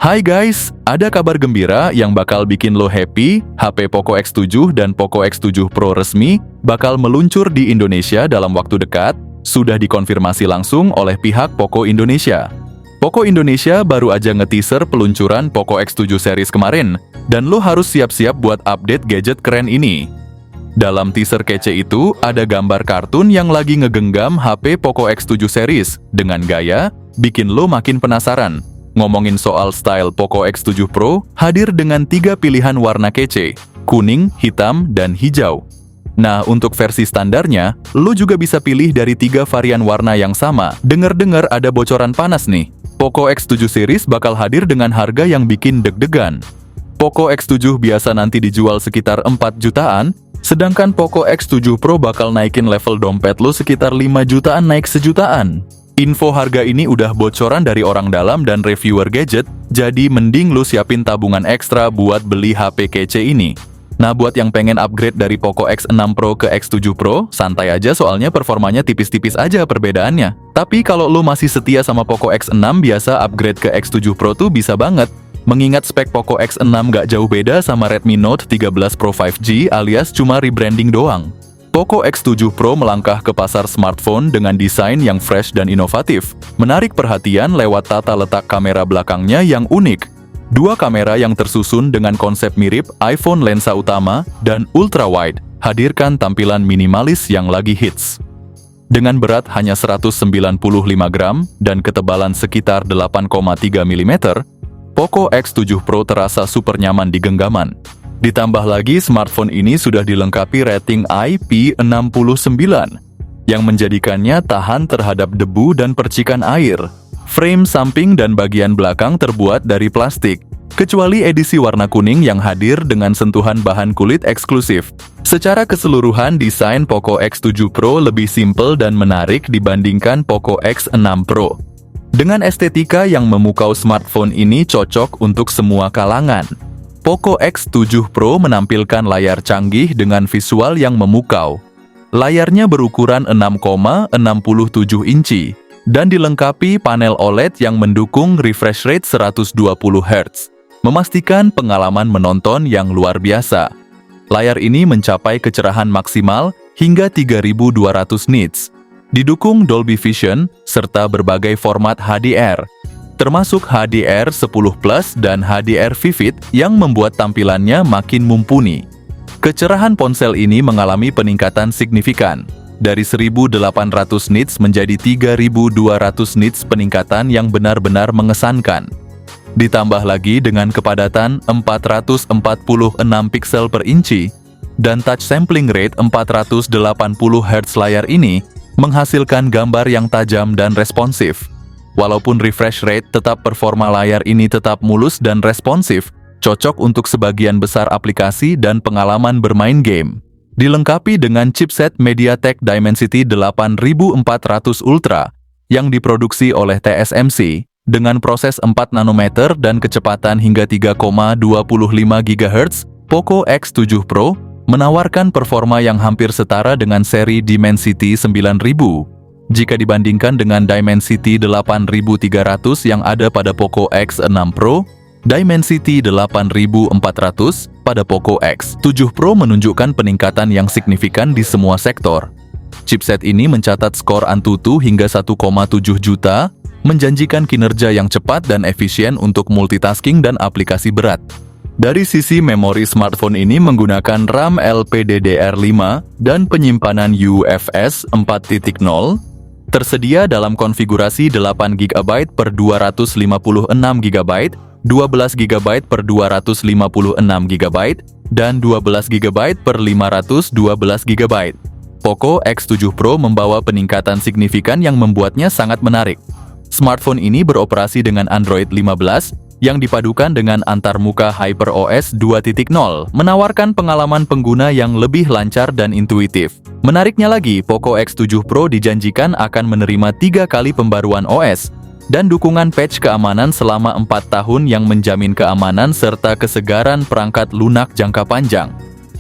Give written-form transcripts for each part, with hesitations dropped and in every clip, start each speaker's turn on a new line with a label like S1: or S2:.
S1: Hai guys, ada kabar gembira yang bakal bikin lo happy. HP Poco X7 dan Poco X7 Pro resmi bakal meluncur di Indonesia dalam waktu dekat. Sudah dikonfirmasi langsung oleh pihak Poco Indonesia. Poco Indonesia baru aja nge-teaser peluncuran Poco X7 series kemarin, dan lo harus siap-siap buat update gadget keren ini. Dalam teaser kece itu, ada gambar kartun yang lagi ngegenggam HP Poco X7 series dengan gaya bikin lo makin penasaran. Ngomongin soal style Poco X7 Pro, hadir dengan 3 pilihan warna kece, kuning, hitam, dan hijau. Nah, untuk versi standarnya, lo juga bisa pilih dari 3 varian warna yang sama. Dengar-dengar ada bocoran panas nih. Poco X7 series bakal hadir dengan harga yang bikin deg-degan. Poco X7 biasa nanti dijual sekitar 4 jutaan, sedangkan Poco X7 Pro bakal naikin level dompet lo sekitar 5 jutaan naik sejutaan. Info harga ini udah bocoran dari orang dalam dan reviewer gadget, jadi mending lu siapin tabungan ekstra buat beli HP kece ini. Nah, buat yang pengen upgrade dari Poco X6 Pro ke X7 Pro, santai aja soalnya performanya tipis-tipis aja perbedaannya. Tapi kalau lu masih setia sama Poco X6, biasa upgrade ke X7 Pro tuh bisa banget. Mengingat spek Poco X6 gak jauh beda sama Redmi Note 13 Pro 5G alias cuma rebranding doang. Poco X7 Pro melangkah ke pasar smartphone dengan desain yang fresh dan inovatif, menarik perhatian lewat tata letak kamera belakangnya yang unik. 2 kamera yang tersusun dengan konsep mirip iPhone lensa utama dan ultra-wide, hadirkan tampilan minimalis yang lagi hits. Dengan berat hanya 195 gram dan ketebalan sekitar 8,3 mm, Poco X7 Pro terasa super nyaman di genggaman. Ditambah lagi, smartphone ini sudah dilengkapi rating IP69 yang menjadikannya tahan terhadap debu dan percikan air. Frame samping dan bagian belakang terbuat dari plastik, kecuali edisi warna kuning yang hadir dengan sentuhan bahan kulit eksklusif. Secara keseluruhan, desain Poco X7 Pro lebih simpel dan menarik dibandingkan Poco X6 Pro. Dengan estetika yang memukau, smartphone ini cocok untuk semua kalangan. Poco X7 Pro menampilkan layar canggih dengan visual yang memukau. Layarnya berukuran 6,67 inci dan dilengkapi panel OLED yang mendukung refresh rate 120 Hz, memastikan pengalaman menonton yang luar biasa. Layar ini mencapai kecerahan maksimal hingga 3200 nits, didukung Dolby Vision serta berbagai format HDR, termasuk HDR10 Plus dan HDR Vivid yang membuat tampilannya makin mumpuni. Kecerahan ponsel ini mengalami peningkatan signifikan, dari 1800 nits menjadi 3200 nits, peningkatan yang benar-benar mengesankan. Ditambah lagi dengan kepadatan 446 pixel per inci dan touch sampling rate 480 Hz, layar ini menghasilkan gambar yang tajam dan responsif. Walaupun refresh rate, tetap performa layar ini tetap mulus dan responsif, cocok untuk sebagian besar aplikasi dan pengalaman bermain game. Dilengkapi dengan chipset MediaTek Dimensity 8400 Ultra yang diproduksi oleh TSMC dengan proses 4 nanometer dan kecepatan hingga 3,25 GHz, Poco X7 Pro menawarkan performa yang hampir setara dengan seri Dimensity 9000. Jika dibandingkan dengan Dimensity 8300 yang ada pada Poco X6 Pro, Dimensity 8400 pada Poco X7 Pro menunjukkan peningkatan yang signifikan di semua sektor. Chipset ini mencatat skor Antutu hingga 1,7 juta, menjanjikan kinerja yang cepat dan efisien untuk multitasking dan aplikasi berat. Dari sisi memori, smartphone ini menggunakan RAM LPDDR5 dan penyimpanan UFS 4.0, tersedia dalam konfigurasi 8GB per 256GB, 12GB per 256GB, dan 12GB per 512GB. Poco X7 Pro membawa peningkatan signifikan yang membuatnya sangat menarik. Smartphone ini beroperasi dengan Android 15, yang dipadukan dengan antarmuka HyperOS 2.0, menawarkan pengalaman pengguna yang lebih lancar dan intuitif. Menariknya lagi, Poco X7 Pro dijanjikan akan menerima 3 kali pembaruan OS dan dukungan patch keamanan selama 4 tahun yang menjamin keamanan serta kesegaran perangkat lunak jangka panjang.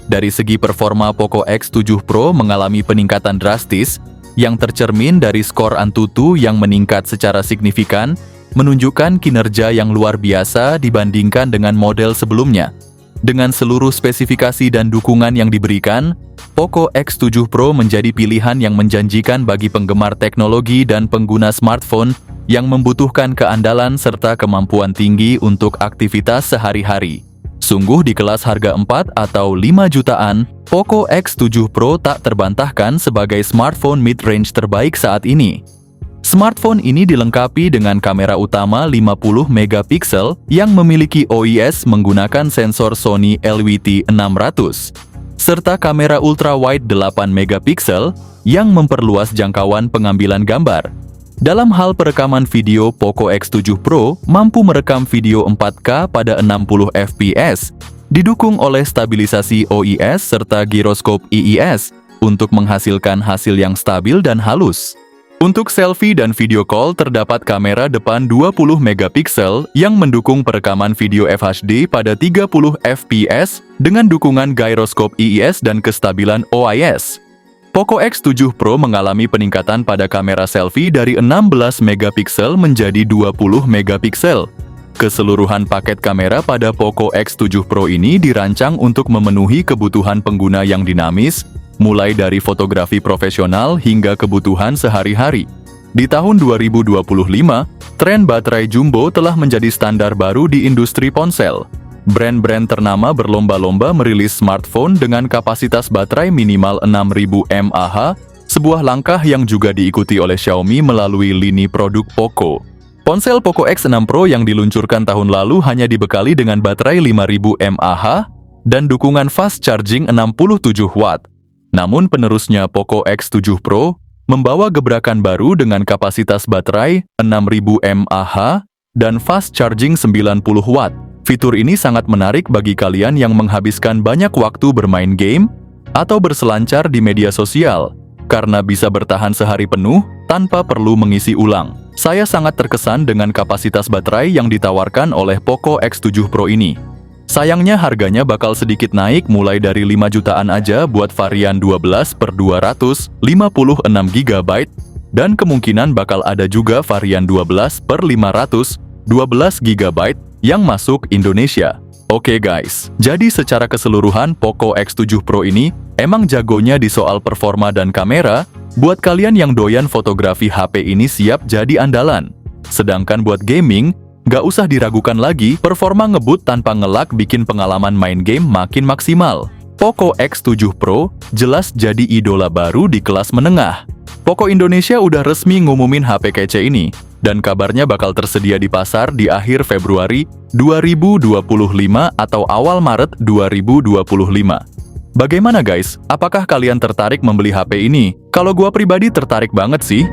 S1: Dari segi performa, Poco X7 Pro mengalami peningkatan drastis yang tercermin dari skor Antutu yang meningkat secara signifikan menunjukkan kinerja yang luar biasa dibandingkan dengan model sebelumnya. Dengan seluruh spesifikasi dan dukungan yang diberikan, Poco X7 Pro menjadi pilihan yang menjanjikan bagi penggemar teknologi dan pengguna smartphone yang membutuhkan keandalan serta kemampuan tinggi untuk aktivitas sehari-hari. Sungguh di kelas harga 4 atau 5 jutaan, Poco X7 Pro tak terbantahkan sebagai smartphone mid-range terbaik saat ini. Smartphone ini dilengkapi dengan kamera utama 50 megapiksel yang memiliki OIS menggunakan sensor Sony LWT600, serta kamera ultrawide 8 megapiksel yang memperluas jangkauan pengambilan gambar. Dalam hal perekaman video, Poco X7 Pro mampu merekam video 4K pada 60 fps, didukung oleh stabilisasi OIS serta giroskop IIS untuk menghasilkan hasil yang stabil dan halus. Untuk selfie dan video call terdapat kamera depan 20 megapiksel yang mendukung perekaman video FHD pada 30 fps dengan dukungan giroskop IIS dan kestabilan OIS. Poco X7 Pro mengalami peningkatan pada kamera selfie dari 16 megapiksel menjadi 20 megapiksel. Keseluruhan paket kamera pada Poco X7 Pro ini dirancang untuk memenuhi kebutuhan pengguna yang dinamis, mulai dari fotografi profesional hingga kebutuhan sehari-hari. Di tahun 2025, tren baterai jumbo telah menjadi standar baru di industri ponsel. Brand-brand ternama berlomba-lomba merilis smartphone dengan kapasitas baterai minimal 6000 mAh, sebuah langkah yang juga diikuti oleh Xiaomi melalui lini produk Poco. Ponsel Poco X6 Pro yang diluncurkan tahun lalu hanya dibekali dengan baterai 5000 mAh dan dukungan fast charging 67 watt. Namun penerusnya Poco X7 Pro membawa gebrakan baru dengan kapasitas baterai 6000 mAh dan fast charging 90 watt. Fitur ini sangat menarik bagi kalian yang menghabiskan banyak waktu bermain game atau berselancar di media sosial, karena bisa bertahan sehari penuh tanpa perlu mengisi ulang. Saya sangat terkesan dengan kapasitas baterai yang ditawarkan oleh Poco X7 Pro ini. Sayangnya harganya bakal sedikit naik mulai dari 5 jutaan aja buat varian 12/256 GB dan kemungkinan bakal ada juga varian 12/512 GB yang masuk Indonesia. Oke guys, jadi secara keseluruhan Poco X7 Pro ini emang jagonya di soal performa dan kamera. Buat kalian yang doyan fotografi, HP ini siap jadi andalan. Sedangkan buat gaming, nggak usah diragukan lagi, performa ngebut tanpa nge-lag bikin pengalaman main game makin maksimal. Poco X7 Pro jelas jadi idola baru di kelas menengah. Poco Indonesia udah resmi ngumumin HP kece ini, dan kabarnya bakal tersedia di pasar di akhir Februari 2025 atau awal Maret 2025. Bagaimana guys? Apakah kalian tertarik membeli HP ini? Kalau gua pribadi tertarik banget sih.